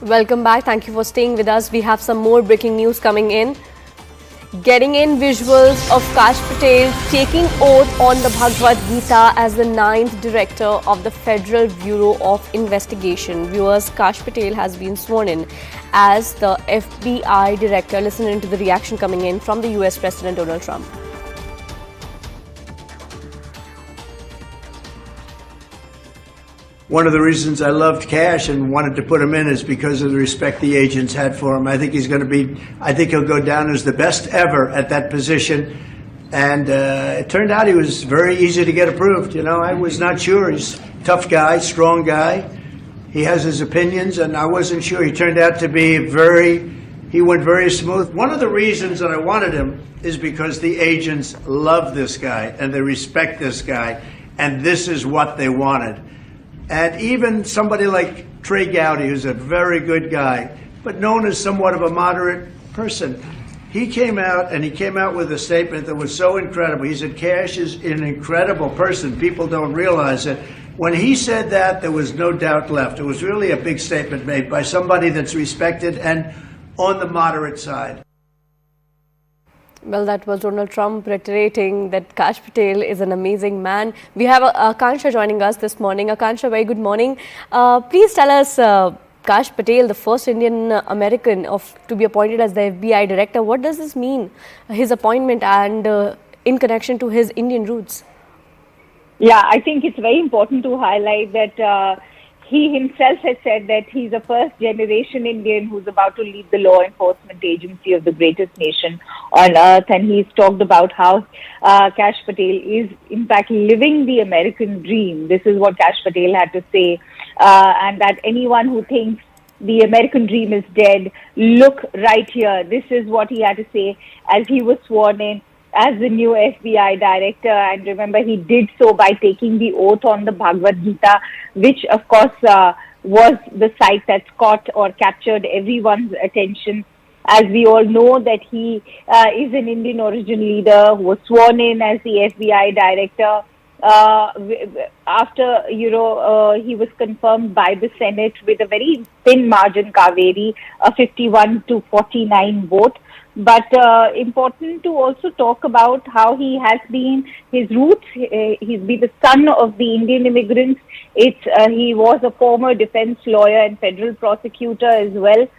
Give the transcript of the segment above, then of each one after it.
Welcome back. Thank you for staying with us. We have some more breaking news coming in. Getting in visuals of Kash Patel taking oath on the Bhagavad Gita as the 9th director of the Federal Bureau of Investigation. Viewers, Kash Patel has been sworn in as the FBI director. Listen into the reaction coming in from the US President Donald Trump. One of the reasons I loved Kash and wanted to put him in is because of the respect the agents had for him. I think he'll go down as the best ever at that position. And it turned out he was very easy to get approved. You know, I was not sure. He's a tough guy, strong guy. He has his opinions, and I wasn't sure. He turned out to be he went very smooth. One of the reasons that I wanted him is because the agents love this guy and they respect this guy. And this is what they wanted. And even somebody like Trey Gowdy, who's a very good guy, but known as somewhat of a moderate person, he came out with a statement that was so incredible. He said, Kash is an incredible person. People don't realize it. When he said that, there was no doubt left. It was really a big statement made by somebody that's respected and on the moderate side. Well, that was Donald Trump reiterating that Kash Patel is an amazing man. We have Akansha joining us this morning. Akansha, very good morning. Please tell us, Kash Patel, the first Indian American to be appointed as the FBI director, what does this mean, his appointment, and in connection to his Indian roots? Yeah, I think it's very important to highlight that he himself has said that he's a first-generation Indian who's about to lead the law enforcement agency of the greatest nation on earth. And he's talked about how Kash Patel is, in fact, living the American dream. This is what Kash Patel had to say. And that anyone who thinks the American dream is dead, look right here. This is what he had to say as he was sworn in as the new FBI director. And remember, he did so by taking the oath on the Bhagavad Gita, which of course was the site that's caught or captured everyone's attention. As we all know that he is an Indian origin leader who was sworn in as the FBI director after, he was confirmed by the Senate with a very thin margin, Kaveri, a 51-49 vote. But important to also talk about how he has been, his roots. He's been the son of the Indian immigrants. He was a former defense lawyer and federal prosecutor as well.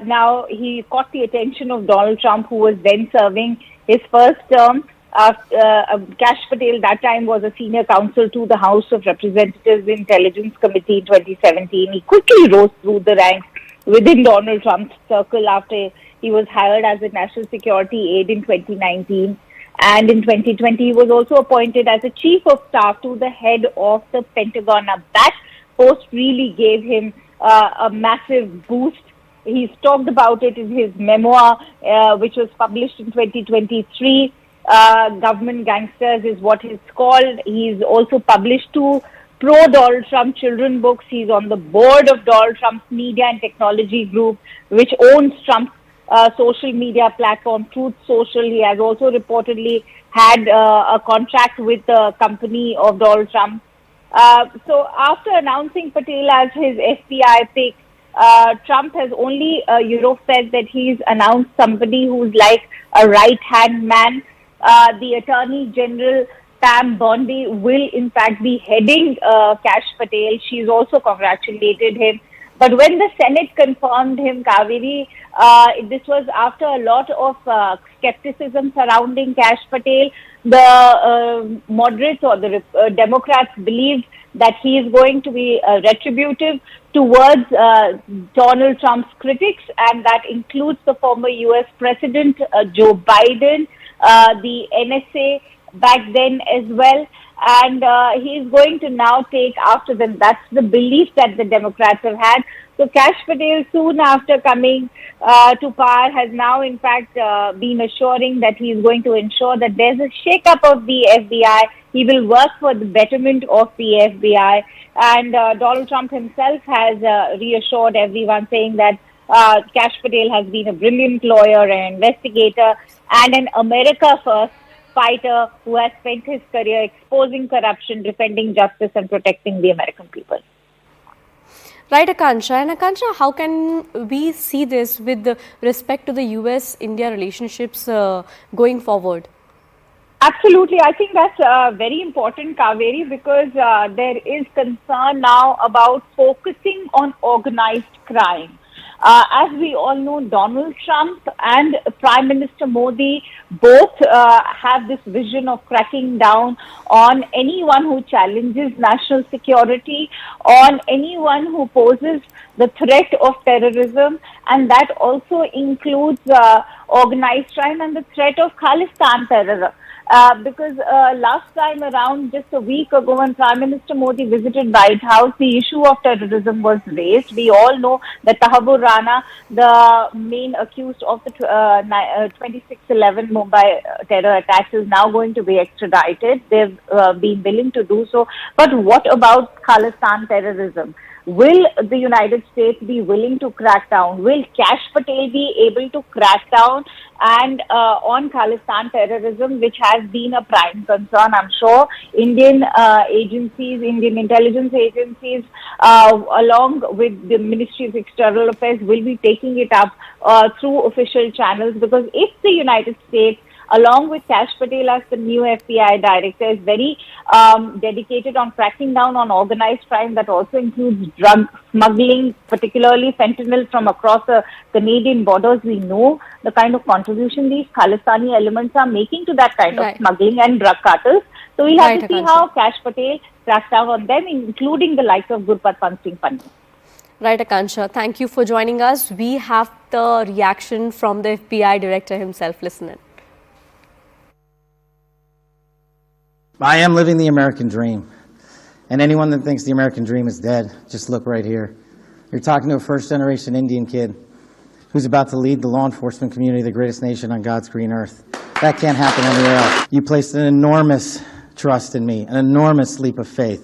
Now he caught the attention of Donald Trump, who was then serving his first term. Kash Patel that time was a senior counsel to the House of Representatives Intelligence Committee in 2017. He quickly rose through the ranks within Donald Trump's circle after he was hired as a national security aide in 2019. And in 2020, he was also appointed as a chief of staff to the head of the Pentagon. Now, that post really gave him a massive boost. He's talked about it in his memoir, which was published in 2023. Government Gangsters is what it's called. He's also published two pro-Donald Trump children books. He's on the board of Donald Trump's media and technology group, which owns Trump's social media platform, Truth Social. He has also reportedly had a contract with the company of Donald Trump. So after announcing Patel as his FBI pick, Trump has only, said that he's announced somebody who's like a right-hand man. The Attorney General, Pam Bondi, will in fact be heading Kash Patel. She's also congratulated him. But when the Senate confirmed him, Kaveri, this was after a lot of skepticism surrounding Kash Patel. The moderates or the Democrats believed that he is going to be retributive towards Donald Trump's critics, and that includes the former U.S. President Joe Biden, the NSA back then as well. And he is going to now take after them. That's the belief that the Democrats have had. So Kash Patel, soon after coming to power, has now in fact been assuring that he is going to ensure that there's a shake-up of the FBI. He will work for the betterment of the FBI. And Donald Trump himself has reassured everyone, saying that Kash Patel has been a brilliant lawyer and investigator and an America First fighter who has spent his career exposing corruption, defending justice, and protecting the American people. Right, Akansha. And Akansha, how can we see this with respect to the US-India relationships going forward? Absolutely. I think that's very important, Kaveri, because there is concern now about focusing on organized crime. As we all know, Donald Trump and Prime Minister Modi both have this vision of cracking down on anyone who challenges national security, on anyone who poses the threat of terrorism, and that also includes organized crime and the threat of Khalistan terror. Because last time around, just a week ago, when Prime Minister Modi visited White House, the issue of terrorism was raised. We all know that Tahabur Rana, the main accused of the 26/11 Mumbai terror attacks, is now going to be extradited. They've been willing to do so. But what about Khalistan terrorism? Will the United States be willing to crack down? Will Kash Patel be able to crack down and on Khalistan terrorism, which has been a prime concern? I'm sure Indian agencies, Indian intelligence agencies, along with the Ministry of External Affairs, will be taking it up through official channels, because if the United States, along with Kash Patel as the new FBI director, is very dedicated on cracking down on organized crime that also includes drug smuggling, particularly fentanyl from across the Canadian borders. We know the kind of contribution these Khalistani elements are making to that kind of smuggling and drug cartels. So we'll have to see how Kash Patel cracks down on them, including the likes of Gurpat Singh Pannu. Right, Akansha. Thank you for joining us. We have the reaction from the FBI director himself. Listen in. I am living the American dream. And anyone that thinks the American dream is dead, just look right here. You're talking to a first-generation Indian kid who's about to lead the law enforcement community of the greatest nation on God's green earth. That can't happen anywhere else. You placed an enormous trust in me, an enormous leap of faith.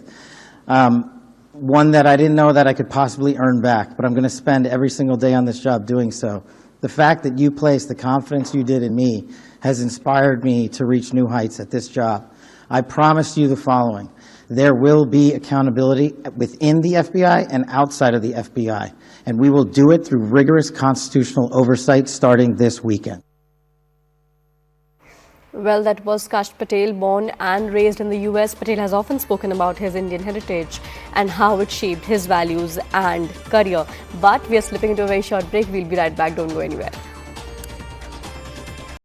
One that I didn't know that I could possibly earn back, but I'm going to spend every single day on this job doing so. The fact that you placed the confidence you did in me has inspired me to reach new heights at this job. I promise you the following. There will be accountability within the FBI and outside of the FBI, and we will do it through rigorous constitutional oversight starting this weekend. Well, that was Kash Patel, born and raised in the US. Patel has often spoken about his Indian heritage and how it shaped his values and career. But we are slipping into a very short break. We'll be right back. Don't go anywhere.